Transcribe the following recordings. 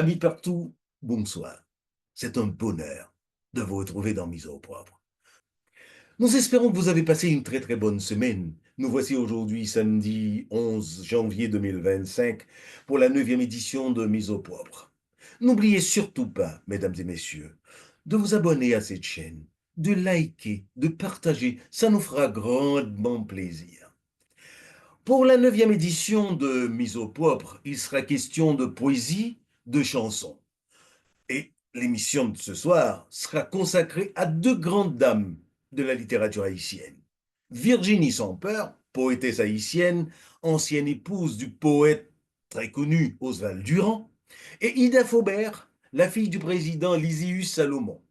Amis partout, bonsoir. C'est un bonheur de vous retrouver dans Mise au propre. Nous espérons que vous avez passé une très très bonne semaine. Nous voici aujourd'hui samedi 11 janvier 2025 pour la 9e édition de Mise au propre. N'oubliez surtout pas, mesdames et messieurs, de vous abonner à cette chaîne, de liker, de partager, ça nous fera grandement plaisir. Pour la 9e édition de Mise au propre, il sera question de poésie, de chansons. Et l'émission de ce soir sera consacrée à deux grandes dames de la littérature haïtienne. Virginie Sampeur, poétesse haïtienne, ancienne épouse du poète très connu Oswald Durand, et Ida Faubert, la fille du président Lysius Salomon,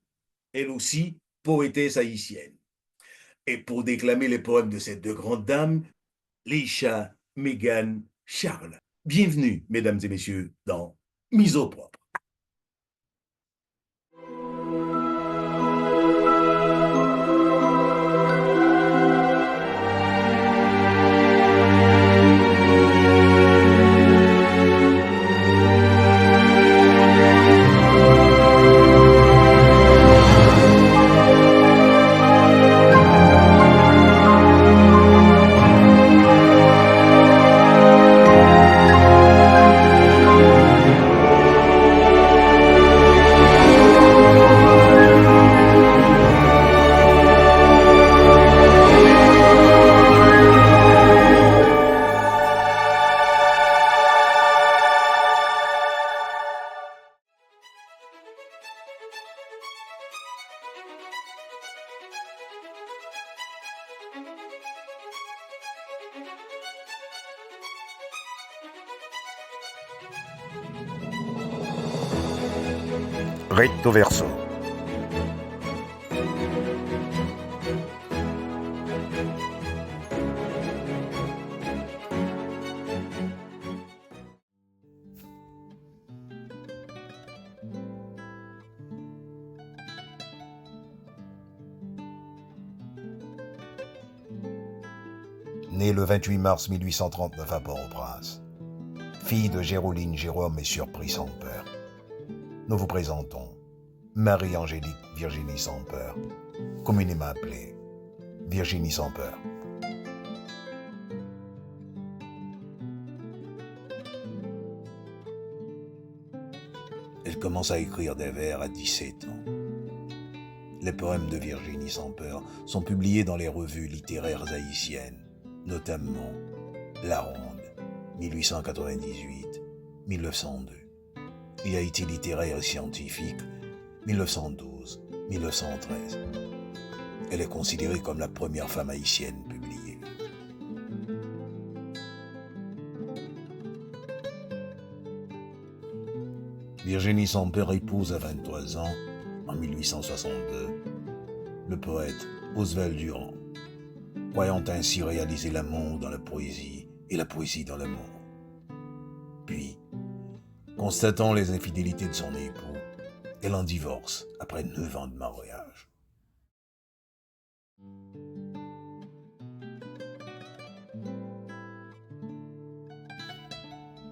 elle aussi poétesse haïtienne. Et pour déclamer les poèmes de ces deux grandes dames, Leisha, Mégane, Charles. Bienvenue, mesdames et messieurs, dans Mise au propre. Recto verso. Née le 28 mars 1839 à Port-au-Prince, fille de Géroline Jérôme et Surpris Sampeur, nous vous présentons Marie-Angélique Virginie Sampeur, communément appelée Virginie Sampeur. Elle commence à écrire des vers à 17 ans. Les poèmes de Virginie Sampeur sont publiés dans les revues littéraires haïtiennes, notamment La Ronde, 1898-1902, et Haïti littéraire et scientifique, 1912-1913. Elle est considérée comme la première femme haïtienne publiée. Virginie Sampeur épouse à 23 ans, en 1862, le poète Oswald Durand, croyant ainsi réaliser l'amour dans la poésie et la poésie dans l'amour. Puis, constatant les infidélités de son époux, elle en divorce après 9 ans de mariage.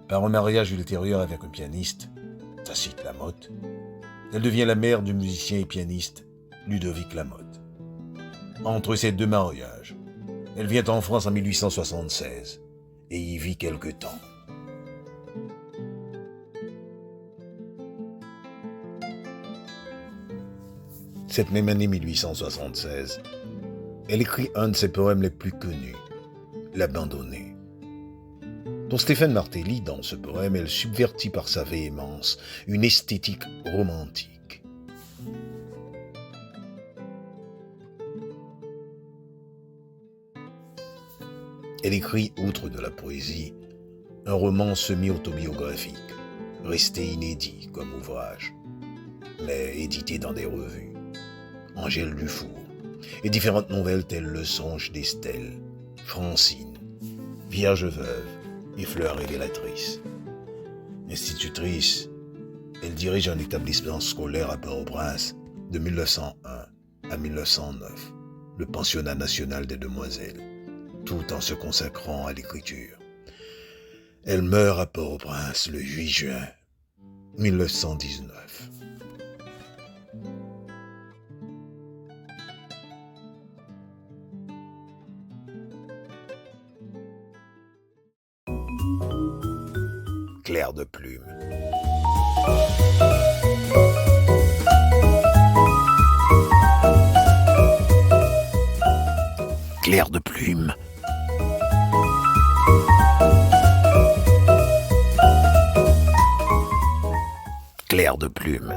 Par un mariage ultérieur avec un pianiste, Tacite Lamotte, elle devient la mère du musicien et pianiste Ludovic Lamotte. Entre ces deux mariages, elle vient en France en 1876 et y vit quelque temps. Cette même année 1876, elle écrit un de ses poèmes les plus connus, L'Abandonné. Pour Stéphane Martelly, dans ce poème, elle subvertit par sa véhémence une esthétique romantique. Elle écrit, outre de la poésie, un roman semi-autobiographique, resté inédit comme ouvrage, mais édité dans des revues, Angèle Dufour, et différentes nouvelles telles Le Songe d'Estelle, Francine, Vierge veuve et Fleur révélatrice. Institutrice, elle dirige un établissement scolaire à Port-au-Prince de 1901 à 1909, le Pensionnat national des demoiselles, tout en se consacrant à l'écriture. Elle meurt à Port-au-Prince le 8 juin 1919. Clair de plume. Clair de plume. Clair de plume.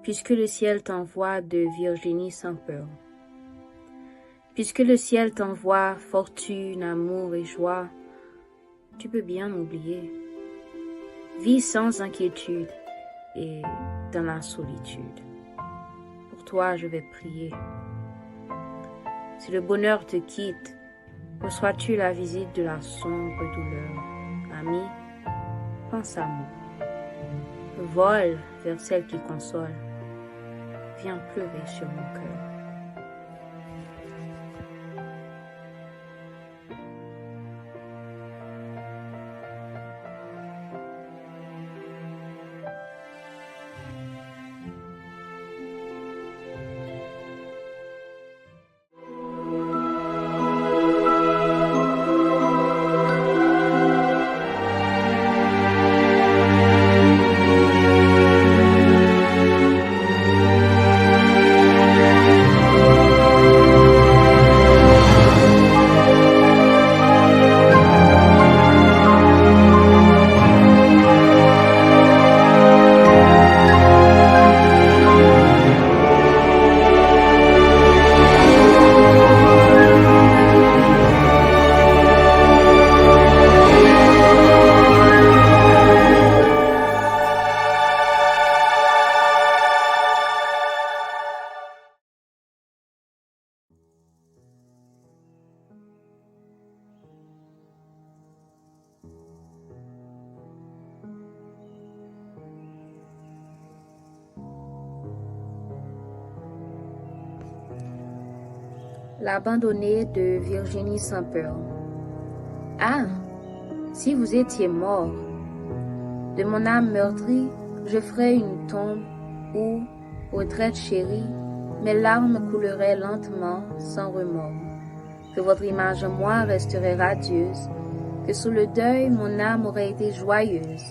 Puisque le ciel t'envoie de Virginie Saint-Peur. Puisque le ciel t'envoie fortune, amour et joie, tu peux bien m'oublier. Vis sans inquiétude et dans la solitude. Pour toi, je vais prier. Si le bonheur te quitte, reçois-tu la visite de la sombre douleur. Ami, pense à moi. Vole vers celle qui console. Viens pleurer sur mon cœur. L'abandonnée de Virginie Saint-Peur. Ah, si vous étiez mort, de mon âme meurtrie, je ferais une tombe où, retraite chérie, mes larmes couleraient lentement, sans remords. Que votre image en moi resterait radieuse, que sous le deuil mon âme aurait été joyeuse.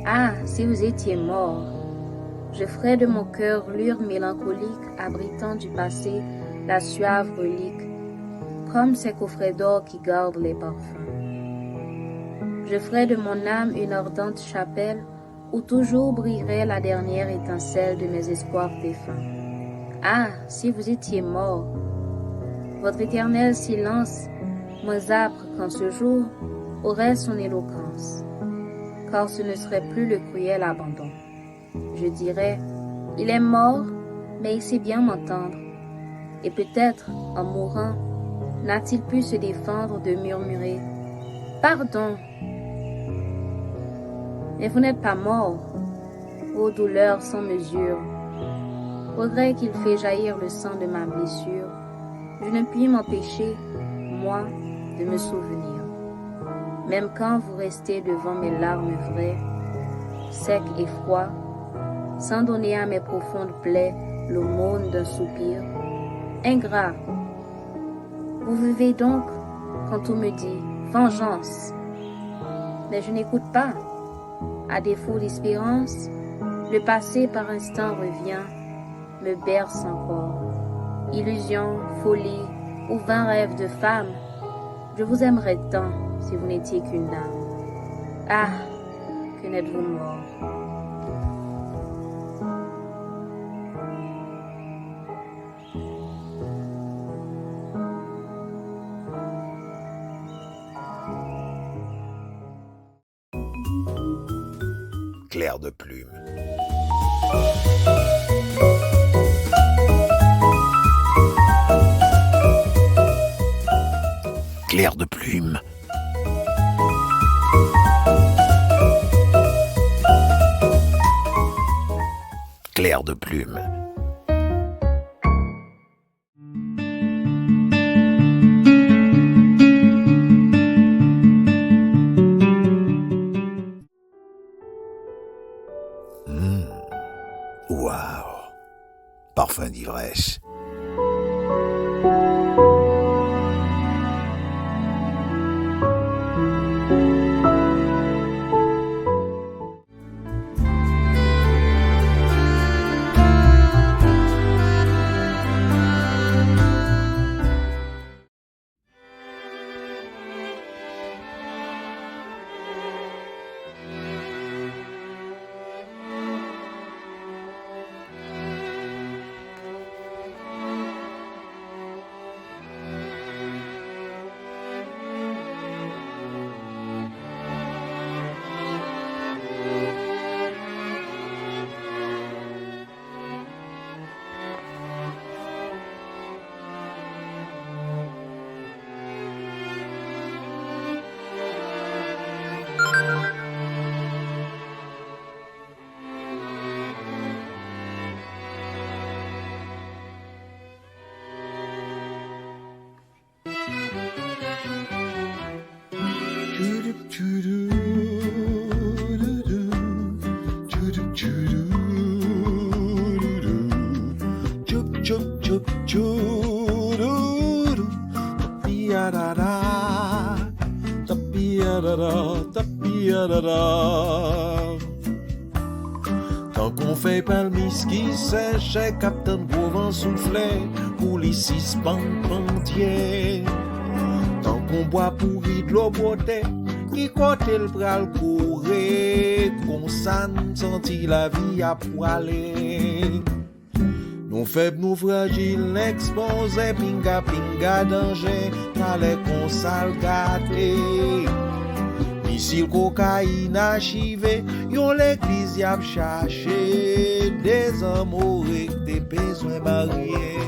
Ah, si vous étiez mort, je ferais de mon cœur l'urne mélancolique abritant du passé la suave relique, comme ces coffrets d'or qui gardent les parfums. Je ferai de mon âme une ardente chapelle où toujours brillerait la dernière étincelle de mes espoirs défunts. Ah, si vous étiez mort, votre éternel silence, moins âpre qu'en ce jour, aurait son éloquence, car ce ne serait plus le cruel abandon. Je dirais, il est mort, mais il sait bien m'entendre. Et peut-être, en mourant, n'a-t-il pu se défendre de murmurer « Pardon !» Mais vous n'êtes pas mort, ô douleur sans mesure. Regret qu'il fait jaillir le sang de ma blessure, je ne puis m'empêcher, moi, de me souvenir. Même quand vous restez devant mes larmes vraies, secs et froids, sans donner à mes profondes plaies l'aumône d'un soupir, ingrat, vous vivez donc quand tout me dit vengeance. Mais je n'écoute pas. À défaut d'espérance, le passé par instant revient, me berce encore. Illusion, folie ou vain rêve de femme, je vous aimerais tant si vous n'étiez qu'une âme. Ah, que n'êtes-vous mort? Clair de plume. Clair de plume. clair de plume. Waouh! Parfum d'ivresse. Tant qu'on fait palmis qui sèche, Captain Gros vent soufflait pour les 6 entiers. Tant qu'on boit pourri de l'eau beauté, qui côté le bras courir, qu'on s'en sentit la vie à poiler. Nous faibles, nous fragiles, exposés, pinga pinga danger, t'allais qu'on s'al gâté. Missile cocaïne achivé, yon l'église y a cherché des amours et des besoins mariés.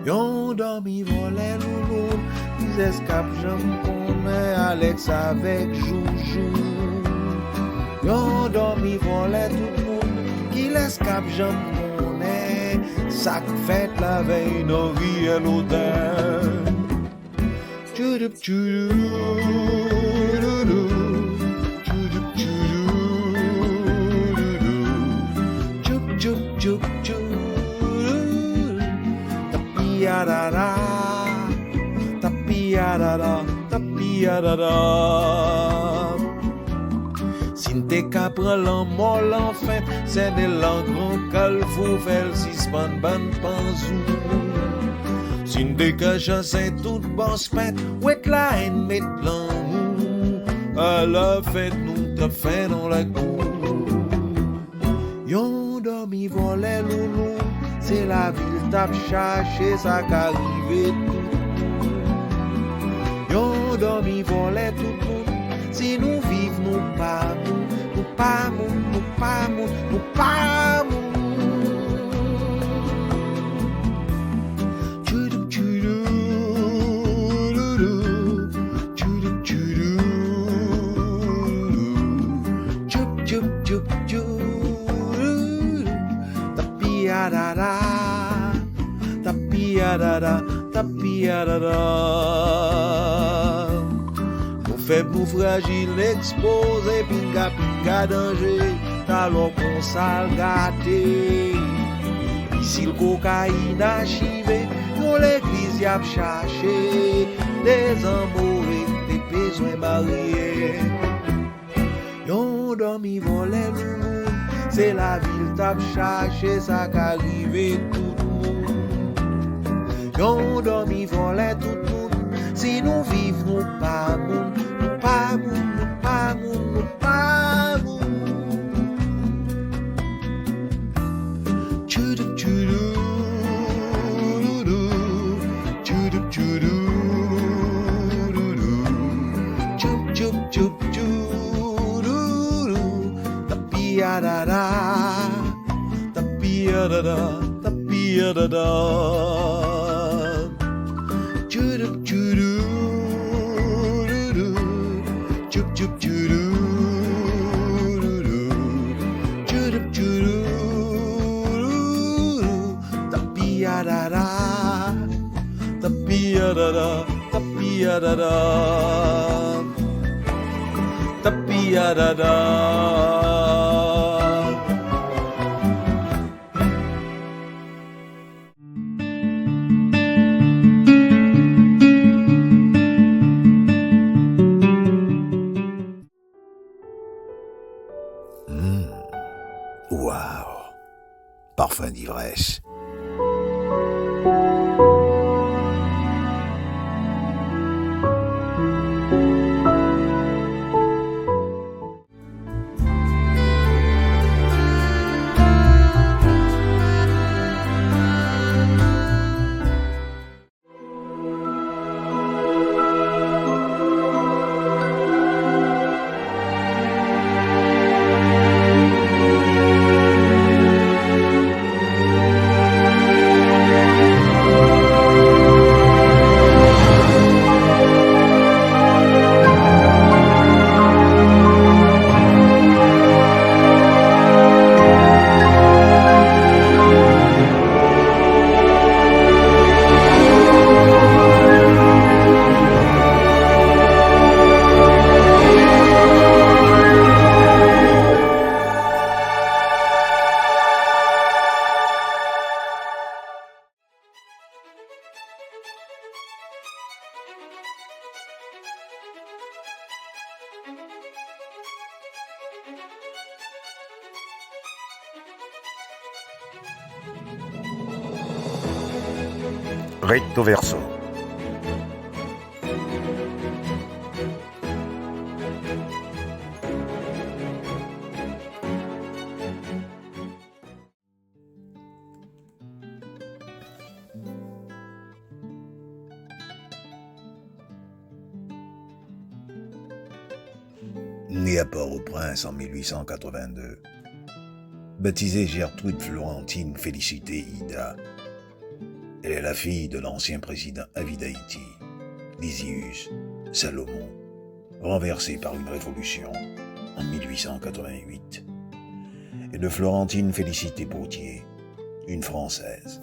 Yon dormi volé loulou, ils escapent j'aime connaît Alex avec Joujou. Yon dormi volé tout le monde, qui l'escape j'aime connaît, ça fait la veille nos vies à l'hôtel. Chudup chudou. Tapiarara, tapiarara, tapiarara. Si t'es qu'à prendre l'amour, l'enfant, c'est de l'engran qu'elle faut faire si ban panzou. Si t'es qu'à chasser toute bosse fête, ouet la haine met l'amour. À la fête, nous t'a fait dans la cour. Yon dormi volé loulou, c'est la ville tape chercher ça qu'arrive tout. Yon dormi volé tout le monde, si nous vivons nous pas moun, nous pas moun, nous pas moun, nous pas moun. Chudou chudou, chudou chudou, chup chup chup chup. Tapiarara, tapiarara, tapiarara. Nous faibles, nous fragiles, exposés, pinga pinga danger, talon qu'on s'al gâté. Ici le cocaïne achivé, nous l'église y a cherché des amours et des besoins mariés. Yon dormi volé loulou, c'est la ville tape chercher ça qu'arrive tout le monde. Yon dormi volé tout le monde, si nous vivons nous pas moun, nous pas moun, nous pas moun, nous pas moun. Chudou chudou, chudou chudou, chup chup chup chup. Tapiarara, tapiarara, tapiarara. Chudup chudu, chup chup chudu, chudup chudu. Tapia-da-da, tapia-da-da, tapia-da-da, tapia-da-da. Waouh, parfum d'ivresse. Recto verso. Née à Port-au-Prince en 1882, baptisée Gertrude Florentine Félicité Ida, elle est la fille de l'ancien président Avis d'Haïti, Lysius Salomon, renversé par une révolution en 1888, et de Florentine Félicité Potier, une Française.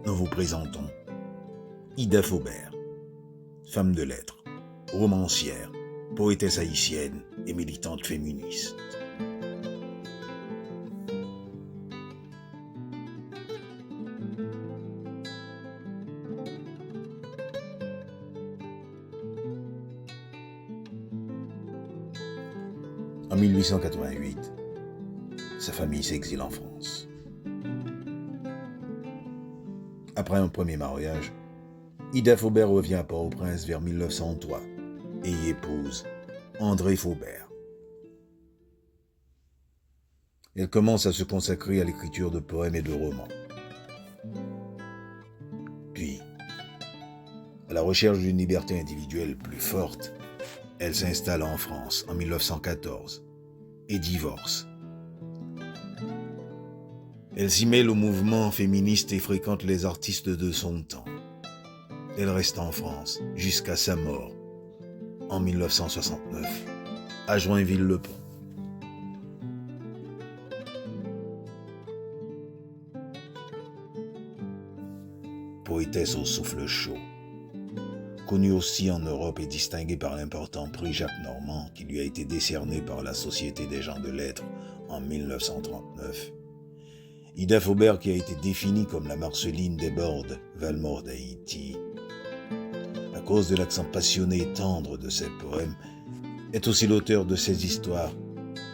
Nous vous présentons Ida Faubert, femme de lettres, romancière, poétesse haïtienne et militante féministe. En 1888, sa famille s'exile en France. Après un premier mariage, Ida Faubert revient à Port-au-Prince vers 1903 et y épouse André Faubert. Elle commence à se consacrer à l'écriture de poèmes et de romans. Puis, à la recherche d'une liberté individuelle plus forte, elle s'installe en France en 1914 et divorce. Elle s'y mêle au mouvement féministe et fréquente les artistes de son temps. Elle reste en France jusqu'à sa mort en 1969 à Joinville-le-Pont. Poétesse au souffle chaud, connue aussi en Europe et distinguée par l'important prix Jacques Normand qui lui a été décerné par la Société des gens de lettres en 1939. Ida Faubert, qui a été définie comme la Marceline des Bordes, Valmore d'Haïti, à cause de l'accent passionné et tendre de ses poèmes, est aussi l'auteur de ces histoires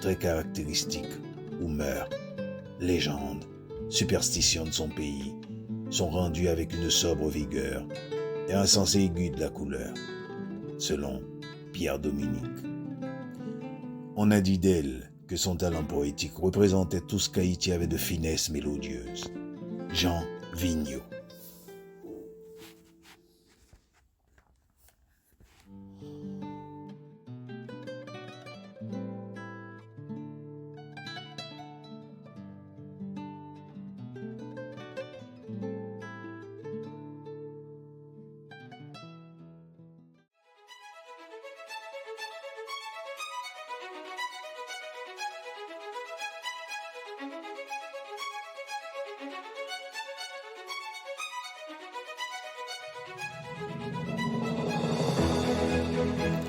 très caractéristiques où meurtres, légendes, superstitions de son pays sont rendues avec une sobre vigueur et un sens aigu de la couleur, selon Pierre Dominique. On a dit d'elle que son talent poétique représentait tout ce qu'Haïti avait de finesse mélodieuse. Jean Vigneault.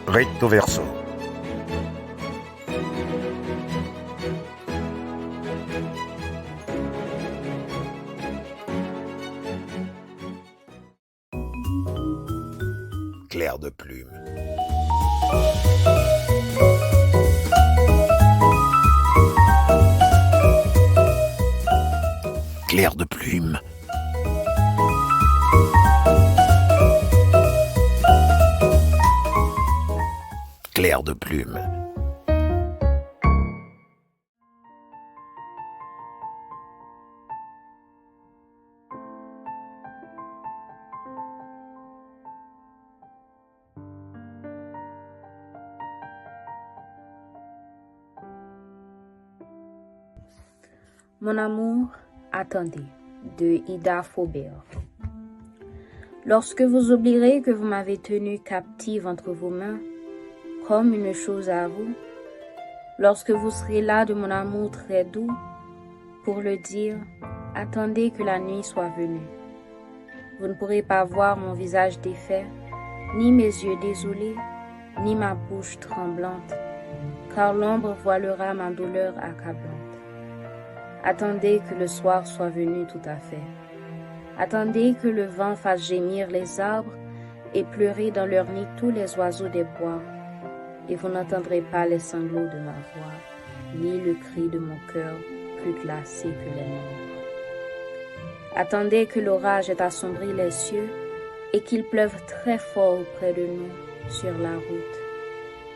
recto verso. Clair de plume. Clair de plume. Clair de plume. Mon amour, attendez, de Ida Faubert. Lorsque vous oublierez que vous m'avez tenue captive entre vos mains, comme une chose à vous, lorsque vous serez là de mon amour très doux, pour le dire, attendez que la nuit soit venue. Vous ne pourrez pas voir mon visage défait, ni mes yeux désolés, ni ma bouche tremblante, car l'ombre voilera ma douleur accablante. Attendez que le soir soit venu tout à fait. Attendez que le vent fasse gémir les arbres et pleurer dans leur nid tous les oiseaux des bois. Et vous n'entendrez pas les sanglots de ma voix, ni le cri de mon cœur plus glacé que les morts. Attendez que l'orage ait assombri les cieux et qu'il pleuve très fort auprès de nous sur la route.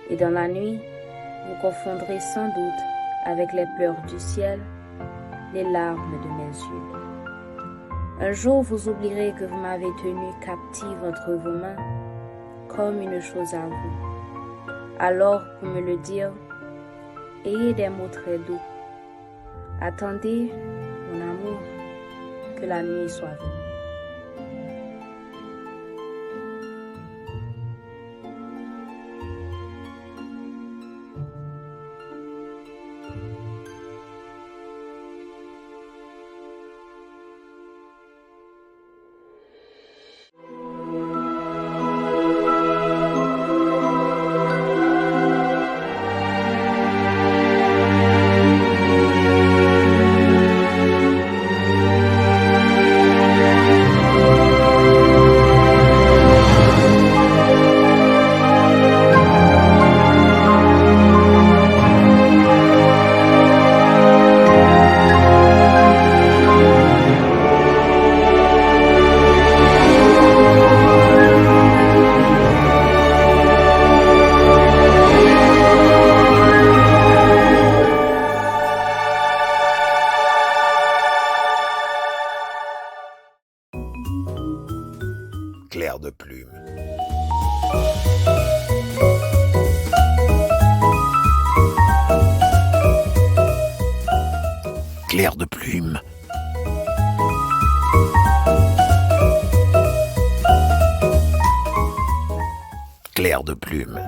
Et dans la nuit, vous confondrez sans doute avec les pleurs du ciel les larmes de mes yeux. Un jour, vous oublierez que vous m'avez tenue captive entre vos mains, comme une chose à vous. Alors, pour me le dire, ayez des mots très doux. Attendez, mon amour, que la nuit soit venue. Clair de plume. Clair de plume. Clair de plume.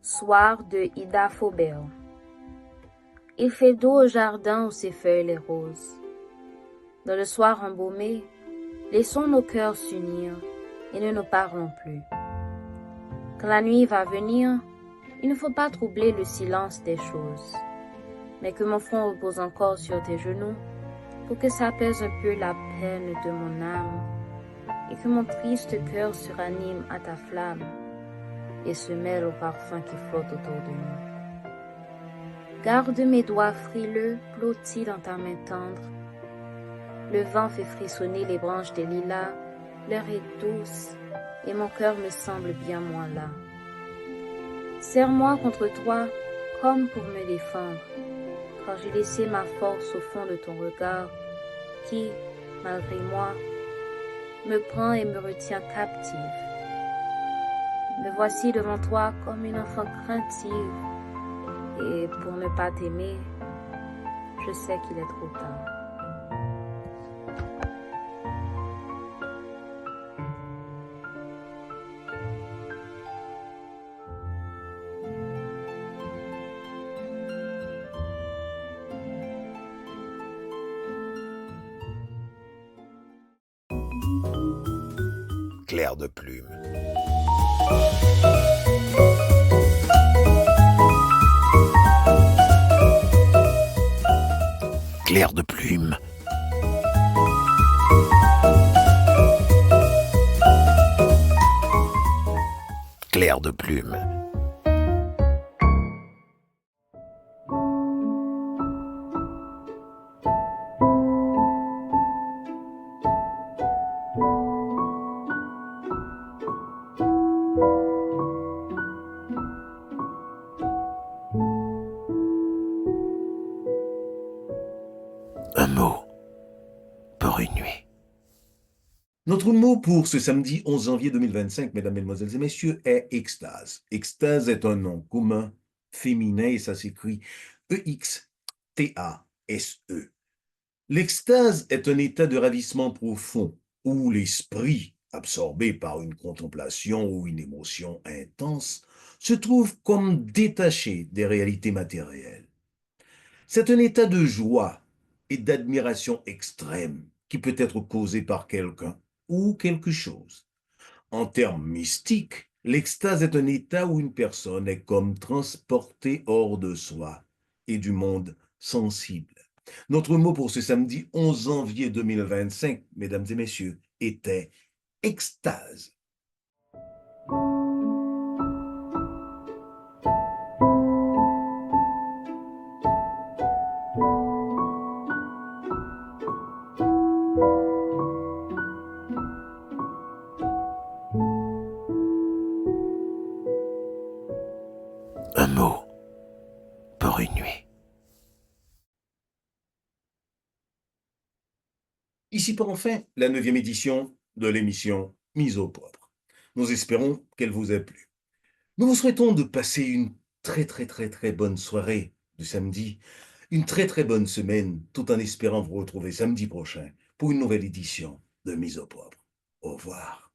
Soir de Ida Faubert. Il fait doux au jardin où s'effeuillent les roses. Dans le soir embaumé, laissons nos cœurs s'unir et ne nous parlons plus. Quand la nuit va venir, il ne faut pas troubler le silence des choses, mais que mon front repose encore sur tes genoux pour que ça apaise un peu la peine de mon âme et que mon triste cœur se ranime à ta flamme et se mêle au parfum qui flotte autour de nous. Garde mes doigts frileux blottis dans ta main tendre. Le vent fait frissonner les branches des lilas, l'heure est douce et mon cœur me semble bien moins là. Serre-moi contre toi comme pour me défendre, car j'ai laissé ma force au fond de ton regard qui, malgré moi, me prend et me retient captive. Me voici devant toi comme une enfant craintive, et pour ne pas t'aimer, je sais qu'il est trop tard. Clair de plume. Clair de plume. Clair de plume. Un mot pour une nuit. Notre mot pour ce samedi 11 janvier 2025, mesdames, mesdemoiselles et messieurs, est extase. Extase est un nom commun féminin et ça s'écrit E-X-T-A-S-E. L'extase est un état de ravissement profond où l'esprit, absorbé par une contemplation ou une émotion intense, se trouve comme détaché des réalités matérielles. C'est un état de joie et d'admiration extrême qui peut être causé par quelqu'un ou quelque chose. En termes mystiques, l'extase est un état où une personne est comme transportée hors de soi et du monde sensible. Notre mot pour ce samedi 11 janvier 2025, mesdames et messieurs, était extase. Un mot pour une nuit. Ici pour enfin la 9e édition de l'émission Mise au propre. Nous espérons qu'elle vous a plu. Nous vous souhaitons de passer une très bonne soirée de samedi, une très bonne semaine, tout en espérant vous retrouver samedi prochain pour une nouvelle édition de Mise au propre. Au revoir.